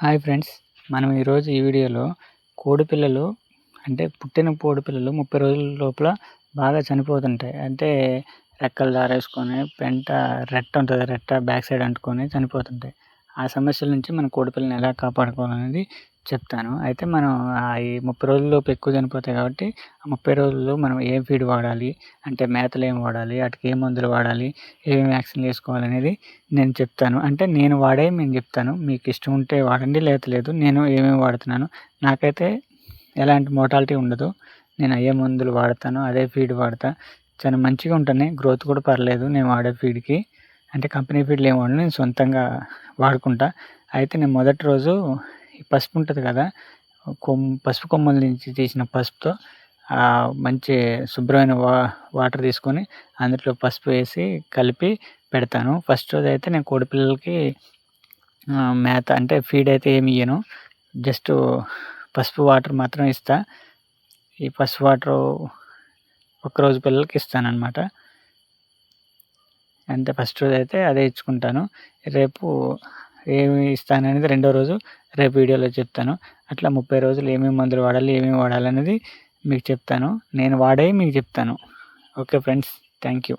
Hi friends, మనం ఈరోజు ఈ వీడియోలో కోడిపిల్లలు అంటే పుట్టిన కోడిపిల్లలు 30 రోజుల లోపల బాగా చనిపోతుంటాయి. అంటే రెక్కలు జారేసుకొని రెట్ట ఉంటుంది. రెట్ట బ్యాక్ సైడ్ అంటుకొని చనిపోతుంటాయి. ఆ సమస్యల నుంచి మన కోడిపిల్లని ఎలా కాపాడుకోవాలనేది చెప్తాను. అయితే మనం ఈ 30 రోజుల్లోపు ఎక్కువ చనిపోతాయి కాబట్టి ఆ 30 రోజుల్లో మనం ఏం ఫీడ్ వాడాలి, అంటే మేతలు ఏం వాడాలి, వాటికి ఏ మందులు వాడాలి, ఏమేమి వ్యాక్సిన్లు వేసుకోవాలనేది నేను చెప్తాను. అంటే నేను వాడేవి నేను చెప్తాను. మీకు ఇష్టం ఉంటే వాడండి, లేకపోతే లేదు. నేను ఏమేమి వాడుతున్నాను, నాకైతే ఎలాంటి మోర్టాలిటీ ఉండదు. నేను అయ్యే మందులు వాడతాను, అదే ఫీడ్ వాడతా. చాలా మంచిగా ఉంటున్నాయి, గ్రోత్ కూడా పర్లేదు నేను వాడే ఫీడ్‌కి. అంటే కంపెనీ ఫీడ్‌లు ఏమి వాడను, నేను సొంతంగా వాడుకుంటా. అయితే నేను మొదటి రోజు ఈ పసుపు ఉంటుంది కదా, పసుపు కొమ్మల నుంచి తీసిన పసుపుతో మంచి శుభ్రమైన వాటర్ తీసుకొని అందులో పసుపు వేసి కలిపి పెడతాను. ఫస్ట్ రోజు అయితే నేను కోడిపిల్లలకి మేత అంటే ఫీడ్ అయితే ఏమి ఇయ్యను. జస్ట్ పసుపు వాటర్ మాత్రం ఇస్తా. ఈ పసుపు వాటరు ఒక్కరోజు పిల్లలకి ఇస్తానన్నమాట. అంతే, ఫస్ట్ రోజు అయితే అదే ఇచ్చుకుంటాను. రేపు ఏమి ఇస్తాననేది రెండో రోజు రేపు వీడియోలో చెప్తాను. అట్లా 30 రోజులు ఏమేమి మందులు వాడాలి, ఏమేమి వాడాలనేది మీకు చెప్తాను. నేను వాడేవి మీకు చెప్తాను. Okay friends, thank you.